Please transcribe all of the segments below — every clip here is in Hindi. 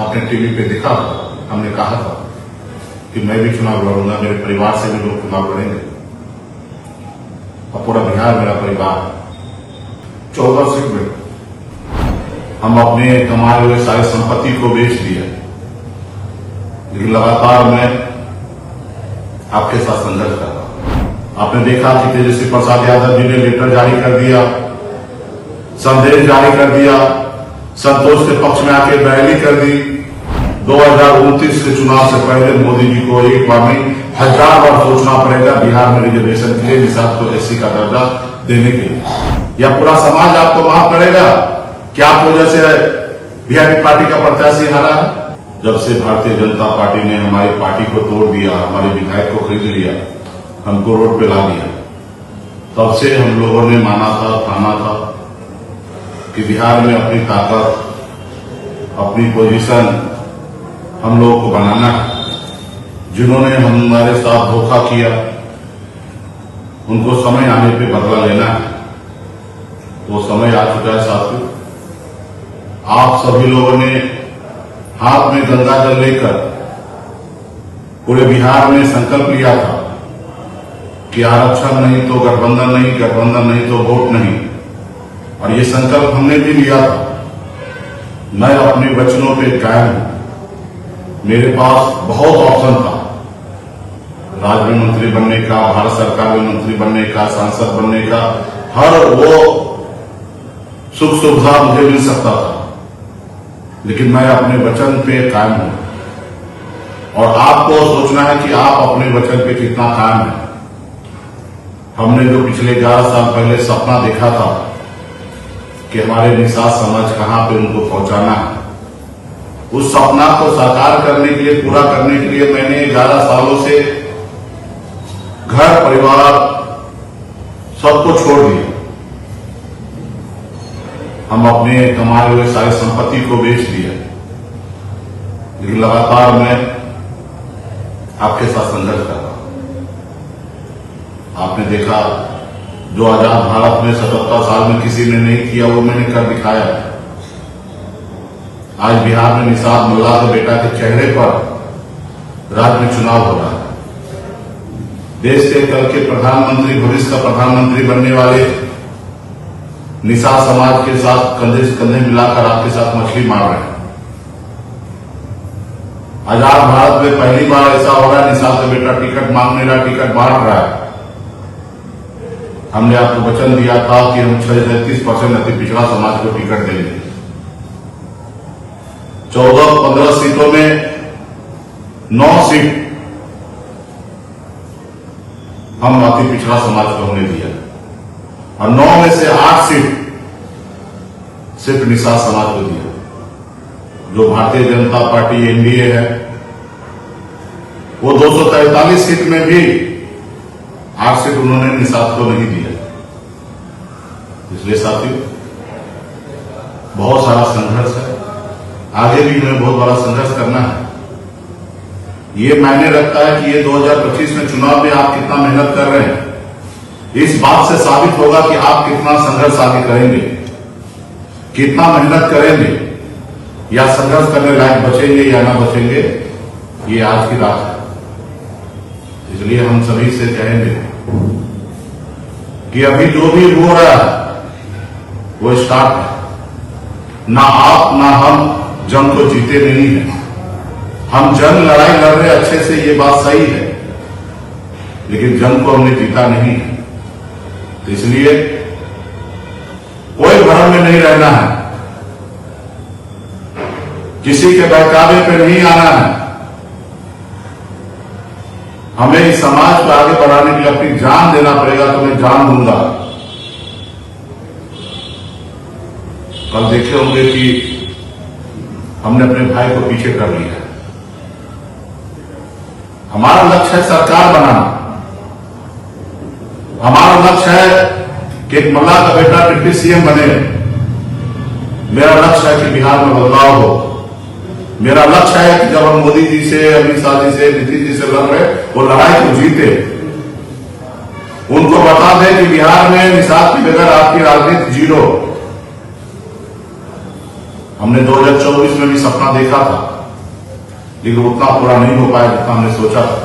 आपने टीवी पे देखा था, हमने कहा था कि मैं भी चुनाव लड़ूंगा, मेरे परिवार से भी लोग चुनाव लड़ेंगे और पूरा बिहार मेरा परिवार। 14 सीट में हम अपने कमाए हुए सारी संपत्ति को बेच दिया, लेकिन लगातार मैं आपके साथ संघर्ष कर रहा हूं। आपने देखा कि तेजस्वी प्रसाद यादव जी ने लेटर जारी कर दिया, संदेश जारी कर दिया, संतोष के पक्ष में आके बयानी कर दी। 2029 के चुनाव से पहले मोदी जी को एक बार नहीं 1000 बार सोचना पड़ेगा बिहार में रिजर्वेशन के लिए, निषाद को एससी का दर्जा देने के लिए, या पूरा समाज आपको माफ करेगा कि आप वजह से वीआईपी पार्टी का प्रत्याशी हारा है। जब से भारतीय जनता पार्टी ने हमारी पार्टी को तोड़ दिया, हमारे विधायक को खरीद लिया, हमको रोड पे ला दिया, तब से हम लोगों ने माना था, ठाना था कि बिहार में अपनी ताकत, अपनी पोजीशन हम लोगों को बनाना है। जिन्होंने हमारे साथ धोखा किया उनको समय आने पे बदला लेना है। वो समय आ चुका है साथियों। आप सभी लोगों ने हाथ में गंगा जल लेकर पूरे बिहार में संकल्प लिया था कि आरक्षण नहीं तो गठबंधन नहीं, गठबंधन नहीं तो वोट नहीं, और ये संकल्प हमने भी लिया था। मैं अपने वचनों पे कायम हूं। मेरे पास बहुत ऑप्शन था, राज्य में मंत्री बनने का, भारत सरकार में मंत्री बनने का, सांसद बनने का, हर वो सुख सुविधा मुझे मिल सकता था, लेकिन मैं अपने वचन पे कायम हूं। और आपको सोचना है कि आप अपने वचन पे कितना कायम है। हमने जो पिछले 11 साल पहले सपना देखा था कि हमारे निषाद समाज कहां पे उनको पहुंचाना है, उस सपना को साकार करने के लिए, पूरा करने के लिए मैंने 11 सालों से घर परिवार सबको छोड़ दिया। हम अपने कमाए हुए सारी संपत्ति को बेच दिया, लेकिन लगातार मैं आपके साथ संघर्ष कर रहा हूं। आपने देखा जो आजाद भारत में 77 साल में किसी ने नहीं किया, वो मैंने कर दिखाया। आज बिहार में निषाद मुल्ला के बेटा के चेहरे पर राज्य में चुनाव हो रहा है। देश के कल के प्रधानमंत्री, भविष्य का प्रधानमंत्री बनने वाले निषाद समाज के साथ कंधे से कंधे मिलाकर आपके साथ मछली मार रहे हैं। आजाद भारत में पहली बार ऐसा हो रहा है, निषाद का बेटा टिकट मांगने रहा, टिकट बांट रहा है। हमने आपको वचन दिया था कि हम 36% अति पिछड़ा समाज को टिकट देंगे। 14-15 सीटों में 9 सीट हम अति पिछड़ा समाज को हमने दिया, और 9 में से 8 सीट सिर्फ निषाद समाज को दिया। जो भारतीय जनता पार्टी एनडीए है, वो 243 सीट में भी 8 सीट उन्होंने निषाद को नहीं दिया। इसलिए साथियों, बहुत सारा संघर्ष है, आगे भी हमें बहुत बड़ा संघर्ष करना है। ये मायने रखता है कि ये 2025 में चुनाव में आप कितना मेहनत कर रहे हैं। इस बात से साबित होगा कि आप कितना संघर्ष आगे करेंगे, कितना मेहनत करेंगे, या संघर्ष करने लायक बचेंगे या ना बचेंगे, ये आज की रात है। इसलिए हम सभी से कहेंगे कि अभी जो भी हो रहा है वो स्टार्ट है। ना आप ना हम जंग को जीते नहीं है। हम जंग लड़ाई लड़ रहे अच्छे से, ये बात सही है, लेकिन जंग को हमने जीता नहीं है। तो इसलिए कोई भ्रम में नहीं रहना है, किसी के बहकावे पे नहीं आना है। हमें इस समाज को आगे बढ़ाने के लिए अपनी जान देना पड़ेगा, तो मैं जान दूंगा। कल देखे होंगे कि हमने अपने भाई को पीछे कर लिया। हमारा लक्ष्य है सरकार बनाना। हमारा लक्ष्य है कि एक मल्ला का बेटा डिप्टी सीएम बने। मेरा लक्ष्य है कि बिहार में बदलाव हो। मेरा लक्ष्य है कि जब हम मोदी जी से, अमित शाह जी से, नीतीश जी से लड़ रहे, वो लड़ाई को जीते। उनको बता दें कि बिहार में निषाद के बगैर आपकी राजनीति जीरो। हमने 2024 में भी सपना देखा था, लेकिन उतना पूरा नहीं हो पाया जितना हमने सोचा था।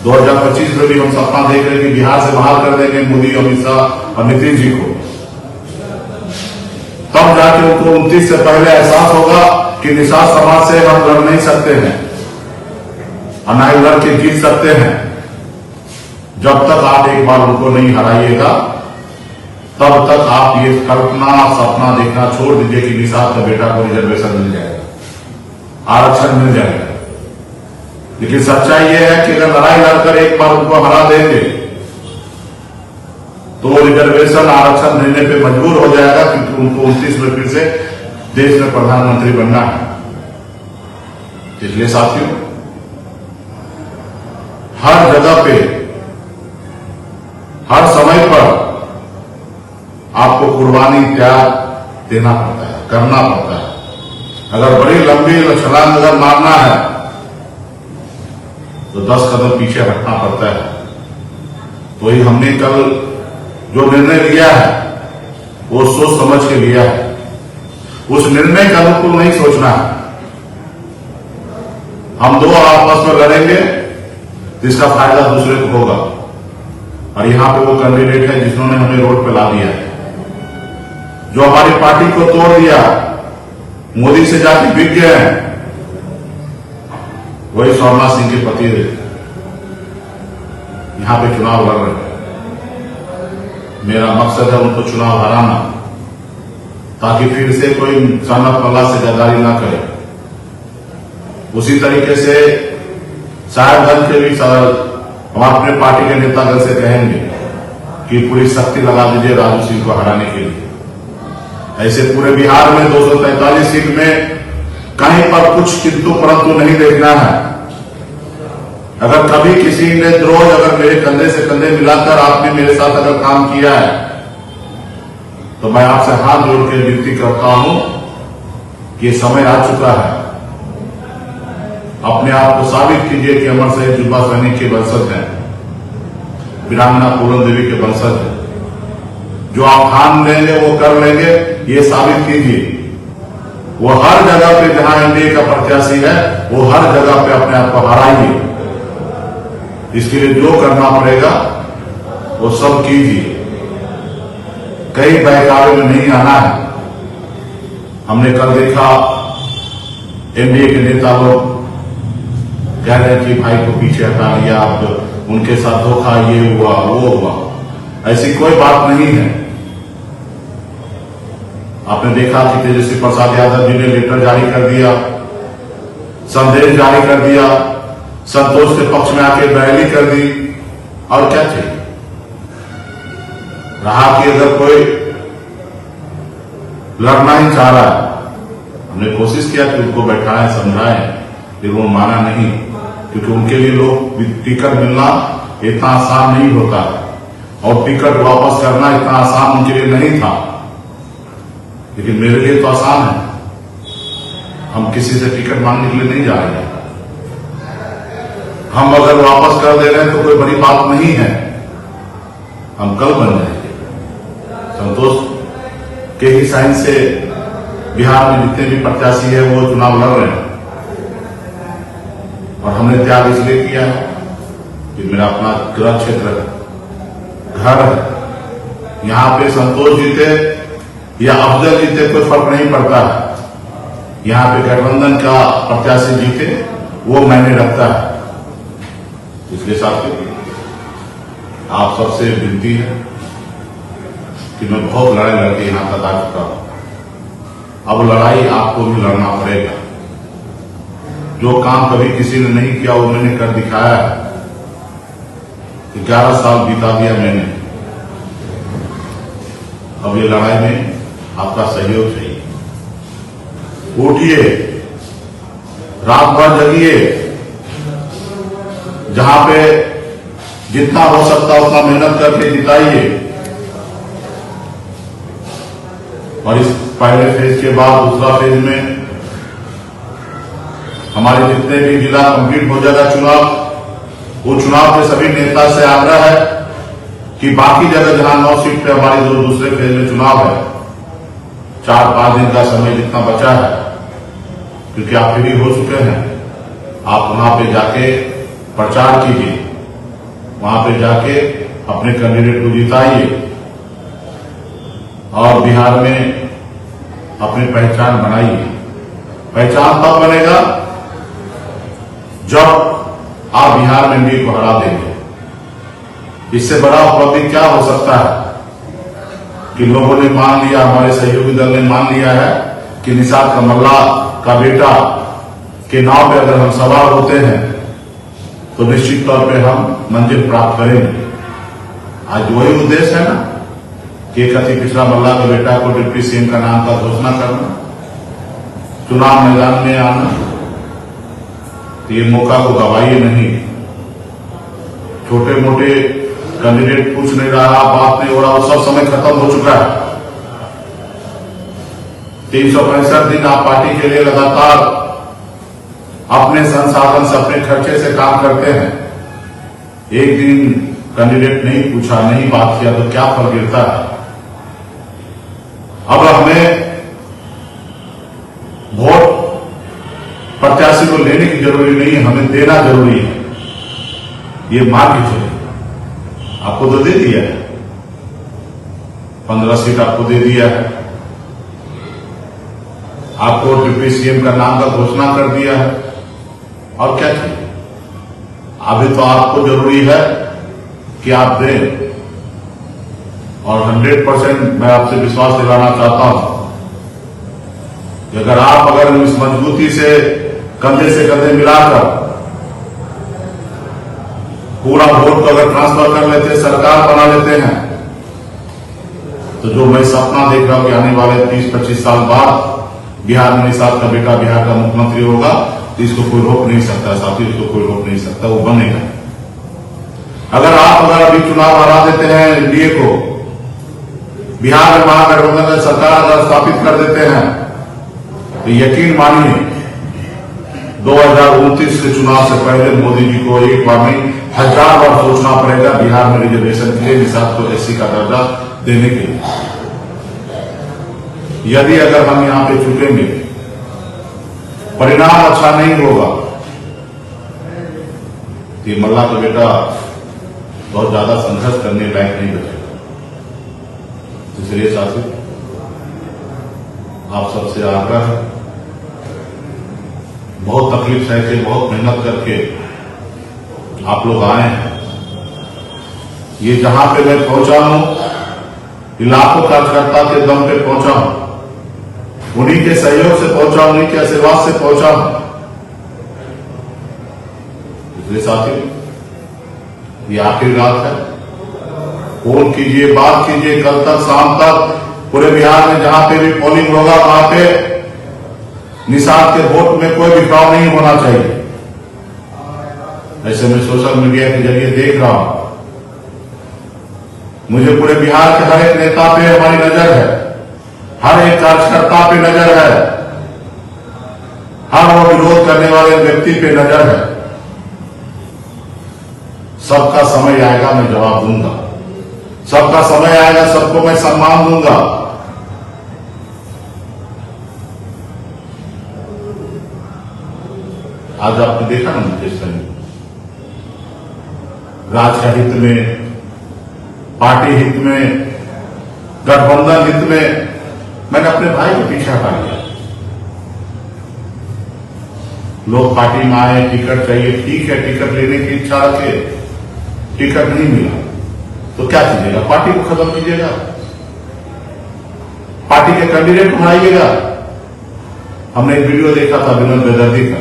2025 में भी हम सपना देख रहे हैं कि बिहार से बाहर कर देंगे मोदी, अमित शाह और नीतीश जी को। तब जाके उनको 29 से पहले एहसास होगा कि निषाद समाज से हम लड़ नहीं सकते हैं और ना ही लड़ के जीत सकते हैं। जब तक आप एक बार उनको नहीं हराइएगा, तब तक आप ये कल्पना सपना देखना छोड़ दीजिए कि निषाद का बेटा को रिजर्वेशन मिल जाएगा, आरक्षण मिल जाएगा। लेकिन सच्चाई ये है कि अगर लड़ाई लड़कर एक बार उनको हरा देंगे तो रिजर्वेशन आरक्षण देने पे मजबूर हो जाएगा, क्योंकि उनको 29 में फिर से देश में प्रधानमंत्री बनना है। इसलिए साथियों, हर जगह पे हर समय पर आपको कुर्बानी त्याग देना पड़ता है, करना पड़ता है। अगर बड़ी लंबी छलांग अगर मारना है तो 10 कदम पीछे हटना पड़ता है। तो ही हमने कल जो निर्णय लिया है वो सोच समझ के लिया है। उस निर्णय के अनुकूल नहीं सोचना है। हम दो आपस में लड़ेंगे तो इसका फायदा दूसरे को होगा। और यहां पे वो कैंडिडेट है जिन्होंने हमें रोड पे ला दिया है, जो हमारी पार्टी को तोड़ दिया, मोदी से जाके बिक गए हैं, वही सोमनाथ सिंह के पति यहां पे चुनाव लड़ रहे हैं। मेरा मकसद है उनको चुनाव हराना, ताकि फिर से कोई सनत मल्ला से गद्दारी ना करे। उसी तरीके से साहेबगंज के भी हम अपने पार्टी के नेतागण से कहेंगे कि पूरी शक्ति लगा दीजिए राजू सिंह को हराने के लिए। ऐसे पूरे बिहार में 243 सीट में कहीं पर कुछ किंतु परंतु नहीं देखना है। अगर कभी किसी ने रोज अगर मेरे कंधे से कंधे मिलाकर आपने मेरे साथ अगर काम किया है तो मैं आपसे हाथ जोड़ के विनती करता हूं कि ये समय आ चुका है। अपने आप को साबित कीजिए कि अमर शहीद जुब्बा सैनिक के वंशज हैं, वीरांगना पूरन देवी के वंशज हैं। जो आप ठान लेंगे वो कर लेंगे, ये साबित कीजिए। वो हर जगह पे जहां एनडीए का प्रत्याशी है वो हर जगह पे अपने आप को हराइए। इसके लिए जो करना पड़ेगा वो सब कीजिए। कई बहकावे में नहीं आना है। हमने कल देखा एनडीए के नेता लोग कह रहे हैं कि भाई को पीछे हटा लिया, अब उनके साथ धोखा, ये हुआ वो हुआ। ऐसी कोई बात नहीं है। आपने देखा कि तेजस्वी प्रसाद यादव जी ने लेटर जारी कर दिया, संदेश जारी कर दिया, संतोष के पक्ष में आके बयानी कर दी। और क्या चाहिए? रहा कि अगर कोई लड़ना ही चाह रहा है, हमने कोशिश किया कि उनको बैठाएं, समझाएं, लेकिन वो माना नहीं, क्योंकि उनके लिए लोग टिकट मिलना इतना आसान नहीं होता और टिकट वापस करना इतना आसान उनके लिए नहीं था। लेकिन मेरे लिए तो आसान है। हम किसी से टिकट मांगने के लिए नहीं जा रहे हैं। हम अगर वापस कर दे रहे हैं तो कोई बड़ी बात नहीं है। हम कल बन जाएंगे। संतोष के ही साइन से बिहार में जितने भी प्रत्याशी है वो चुनाव लड़ रहे हैं। और हमने त्याग इसलिए किया है कि मेरा अपना गृह क्षेत्र है, घर है। यहां पे संतोष जीते या अफजल जीते कोई फर्क नहीं पड़ता है। यहां पे गठबंधन का प्रत्याशी जीते वो मायने रखता है। इसलिए साथियों, आप सबसे विनती है कि मैं बहुत लड़ाई लड़के यहां तक आ चुका हूं। अब लड़ाई आपको भी लड़ना पड़ेगा। जो काम कभी किसी ने नहीं किया वो मैंने कर दिखाया है। 11 साल बिता दिया मैंने। अब ये लड़ाई में आपका सहयोग चाहिए। उठिए, रात भर जगिए, जहां पे जितना हो सकता उतना मेहनत करके जिताइए। और इस पहले फेज के बाद दूसरा फेज में हमारे जितने भी जिला कंप्लीट हो जाएगा चुनाव, वो चुनाव के सभी नेता से आग्रह है कि बाकी जगह जहां 9 सीट पे हमारी जो दूसरे फेज में चुनाव है 4-5 दिन का समय जितना बचा है, क्योंकि आप फ्री हो चुके हैं, आप वहां पे जाके प्रचार कीजिए, वहां पे जाके अपने कैंडिडेट को जिताइए और बिहार में अपनी पहचान बनाइए। पहचान तब बनेगा जब आप बिहार में एनडीए को हरा देंगे। इससे बड़ा उपलब्धि क्या हो सकता है कि लोगों ने मान लिया, हमारे सहयोगी दल ने मान लिया है कि निषाद कमल्ला का बेटा के नाव पे अगर हम सवार होते हैं तो निश्चित तौर पे हम मंजिल प्राप्त करेंगे। आज वही उद्देश्य है ना कि एक अति पिछड़ा मल्ला के बेटा को डिप्टी सीएम का नाम का घोषणा करना, चुनाव मैदान में आना, तो ये मौका को गवाइए नहीं। छोटे मोटे कैंडिडेट पूछ नहीं रहा, बात नहीं हो रहा, वो सब समय खत्म हो चुका है। 365 दिन आप पार्टी के लिए लगातार अपने संसाधन से, अपने खर्चे से काम करते हैं। एक दिन कैंडिडेट नहीं पूछा, नहीं बात किया तो क्या फर्क गिरता है। अब हमें वोट प्रत्याशी को लेने की जरूरी नहीं है, हमें देना जरूरी है। ये मान के चलिए, आपको तो दे दिया है, 15 सीट आपको दे दिया है, आपको डिप्टी सीएम का नाम का घोषणा कर दिया है, और क्या चाहिए। अभी तो आपको जरूरी है कि आप दें, और 100% मैं आपसे विश्वास दिलाना चाहता हूं कि अगर इस मजबूती से कंधे से कंधे मिलाकर पूरा वोट को अगर ट्रांसफर कर लेते, सरकार बना लेते हैं, तो जो मैं सपना देख रहा हूं कि आने वाले 20-25 साल बाद बिहार में निषाद का बेटा बिहार का मुख्यमंत्री होगा, तो इसको कोई रोक नहीं सकता साथी, इसको कोई रोक नहीं सकता, वो बनेगा। अगर अभी चुनाव हरा देते हैं एनडीए को, बिहार में महागठबंधन में सरकार अगर स्थापित कर देते हैं, तो यकीन मानिए 2029 के चुनाव से पहले मोदी जी को एक बार नहीं 1000 बार सोचना पड़ेगा बिहार में रिजर्वेशन के लिए, निषाद को एससी का दर्जा देने के लिए। यदि अगर हम यहां पे चुकेंगे, परिणाम अच्छा नहीं होगा, तो ये मल्ला का बेटा बहुत ज्यादा संघर्ष करने लायक नहीं बचेगा। इसलिए साथी, आप सबसे आग्रह है, बहुत तकलीफ सह के, बहुत मेहनत करके आप लोग आए हैं। ये जहां पे मैं पहुंचा हूं, लाखों कार्यकर्ता के दम पे पहुंचा हूं, उन्हीं के सहयोग से पहुंचा, उन्हीं के आशीर्वाद से पहुंचा हूं। इसलिए साथी, ये आखिरी रात है, फोन कीजिए, बात कीजिए, कल तक शाम तक पूरे बिहार में जहां पे भी पोलिंग होगा वहां पे निषाद के वोट में कोई बिखराव नहीं होना चाहिए। ऐसे मैं सोशल मीडिया के जरिए देख रहा हूं, मुझे पूरे बिहार के हर एक नेता पे हमारी नजर है, हर एक कार्यकर्ता पे नजर है, हर वो विरोध करने वाले व्यक्ति पे नजर है। सबका समय आएगा, मैं जवाब दूंगा। सबका समय आएगा, सबको मैं सम्मान दूंगा। आज आपने देखा ना मुकेश सिंह, राज्य हित में, पार्टी हित में, गठबंधन हित में मैंने अपने भाई को पीछे हटा लिया। लोग पार्टी में आए, टिकट चाहिए, ठीक है, टिकट लेने की इच्छा रखे, टिकट नहीं मिला तो क्या कीजिएगा? पार्टी को खत्म कीजिएगा, पार्टी के कैंडिडेट बनाइएगा। हमने एक वीडियो देखा था विनोद बेदर्जी का,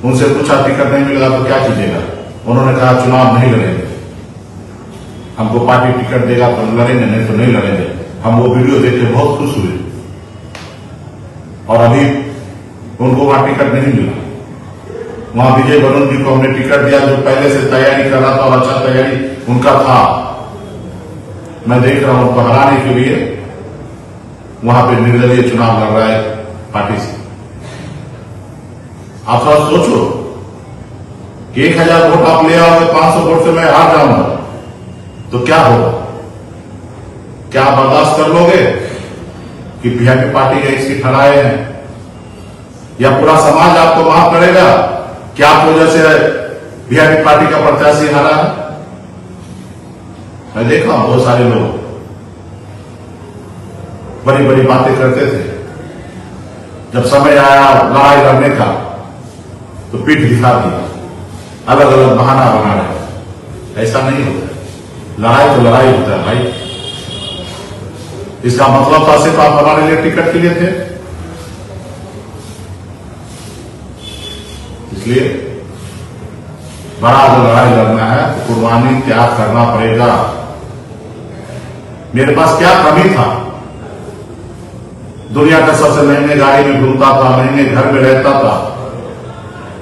उनसे पूछा टिकट नहीं मिलेगा तो क्या कीजिएगा? उन्होंने कहा चुनाव नहीं लड़ेंगे, हमको पार्टी टिकट देगा तो लड़ेंगे, नहीं तो नहीं लड़ेंगे। हम वो वीडियो देख के बहुत खुश हुए, और अभी उनको वहां टिकट नहीं मिला। वहां विजय वरुण जी को हमने टिकट दिया, जो पहले से तैयारी कर रहा था और अच्छा तैयारी उनका था। मैं देख रहा हूं उनको हराने के लिए वहां पे निर्दलीय चुनाव लड़ रहा है पार्टी से। आप सब सोचो कि 1000 वोट आप ले आओगे, 500 वोट से मैं हार जाऊंगा तो क्या होगा? क्या आप बर्दाश्त कर लोगे? कि वीआईपी पार्टी के इसकी ठहराए हैं, या पूरा समाज आपको माफ करेगा कि आप वजह से वीआईपी पार्टी का प्रत्याशी हारा है? मैं देखा हूं बहुत सारे लोग बड़ी बड़ी बातें करते थे, जब समय आया लड़ाई लड़ने का तो पीठ दिखा दी, अलग अलग बहाना बना रहे। ऐसा नहीं होता, लड़ाई तो लड़ाई होता है भाई। इसका मतलब था सिर्फ आप हमारे लिए टिकट के लिए थे, इसलिए बड़ा अगर लड़ाई लड़ना है तो कुर्बानी त्याग करना पड़ेगा। मेरे पास क्या कमी था? दुनिया का सबसे महंगे गाड़ी में घूमता था, महंगे घर में रहता था,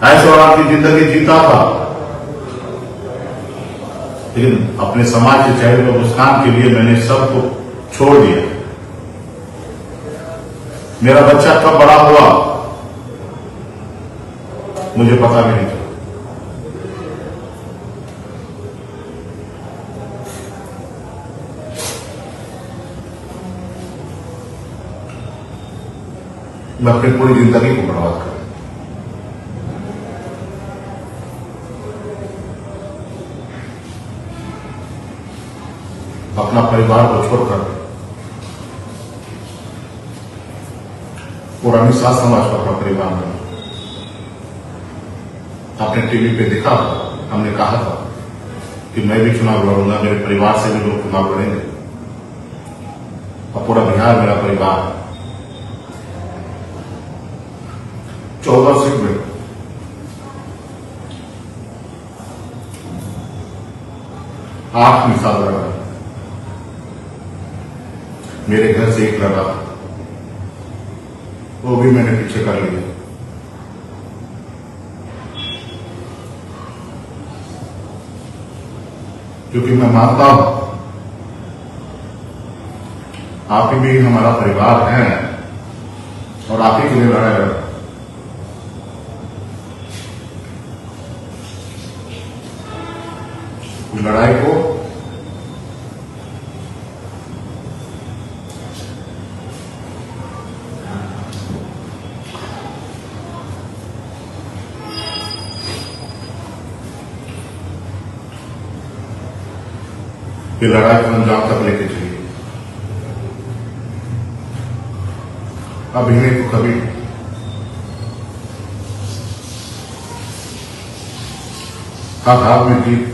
ऐश्वर्य की जिंदगी जीता था, लेकिन अपने समाज के चेहरे पर मुस्कान के लिए मैंने सबको छोड़ दिया। मेरा बच्चा कब बड़ा हुआ मुझे पता भी नहीं था। मैं अपनी पूरी जिंदगी को बर्बाद कर, अपना परिवार को छोड़कर पुरानी सास समाज को अपना परिवार बना। आपने टीवी पे देखा था, हमने कहा था कि मैं भी चुनाव लड़ूंगा, मेरे परिवार से भी लोग चुनाव लड़ेंगे, और पूरा बिहार मेरा परिवार है। 14 सीट में 8 मिसाल लड़ा, मेरे घर से एक लड़ा, वो भी मैंने पीछे कर लिया। क्योंकि मैं मानता हूं आप ही भी हमारा परिवार है और आप ही के लिए लड़ा है। लड़ाई को ये लड़ाई को अंजाम तक लेके चलिए। अब इन्हें तो कभी हर हाल में जीत,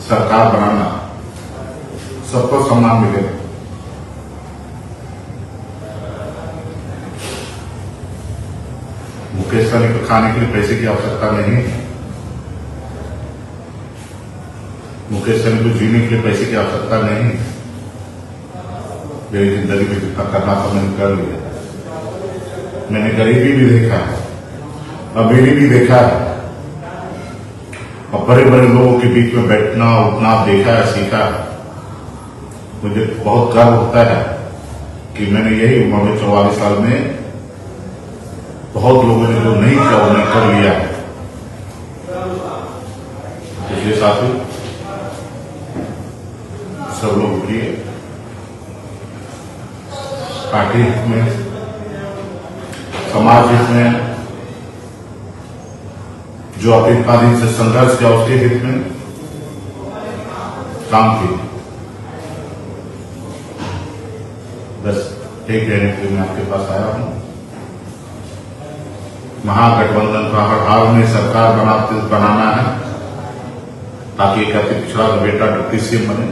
सरकार बनाना, सबको सम्मान मिलेगा। मुकेश सहनी को खाने के लिए पैसे की आवश्यकता नहीं है, मुकेश सहनी को जीने के लिए पैसे की आवश्यकता नहीं है। मेरी जिंदगी में जितना करना था मैंने कर लिया। मैंने गरीबी भी देखा है, अमीरी भी देखा है, और बड़े बड़े लोगों के बीच में बैठना उठना देखा है, सीखा है। मुझे बहुत गर्व होता है कि मैंने यही उम्र में 44 साल में बहुत लोगों ने जो नहीं किया उन्हें कर लिया। इसलिए साथी सब लोग उठिए, पार्टी हित में, समाज हित में, जो अपने इतना दिन से संघर्ष किया उसके हित में काम किए। बस एक कहने के लिए मैं आपके पास आया हूं। महागठबंधन का हर हाल में सरकार बनाना है ताकि एक अति पिछड़ा का बेटा डिप्टी सीएम बने,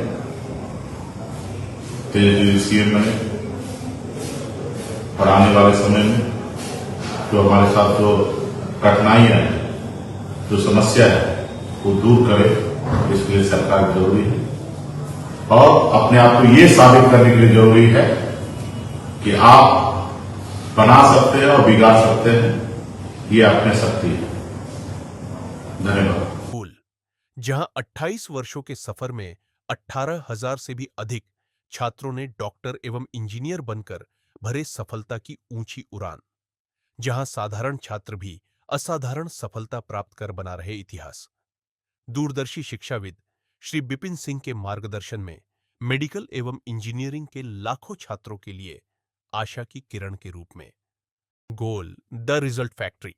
तेजस्वी सीएम बने, और आने वाले समय में जो हमारे साथ जो कठिनाइयां हैं, जो समस्या है, वो दूर करे। इसके लिए सरकार जरूरी है, और अपने आप को ये साबित करने के लिए जरूरी है कि आप बना सकते हैं और बिगाड़ सकते हैं। ये अपने शक्ति है। धन्यवाद। जहां 28 वर्षों के सफर में 18,000 से भी अधिक छात्रों ने डॉक्टर एवं इंजीनियर बनकर भरे सफलता की ऊंची उड़ान, जहां साधारण छात्र भी असाधारण सफलता प्राप्त कर बना रहे इतिहास। दूरदर्शी शिक्षाविद श्री बिपिन सिंह के मार्गदर्शन में मेडिकल एवं इंजीनियरिंग के लाखों छात्रों के लिए आशा की किरण के रूप में। Goal the result factory.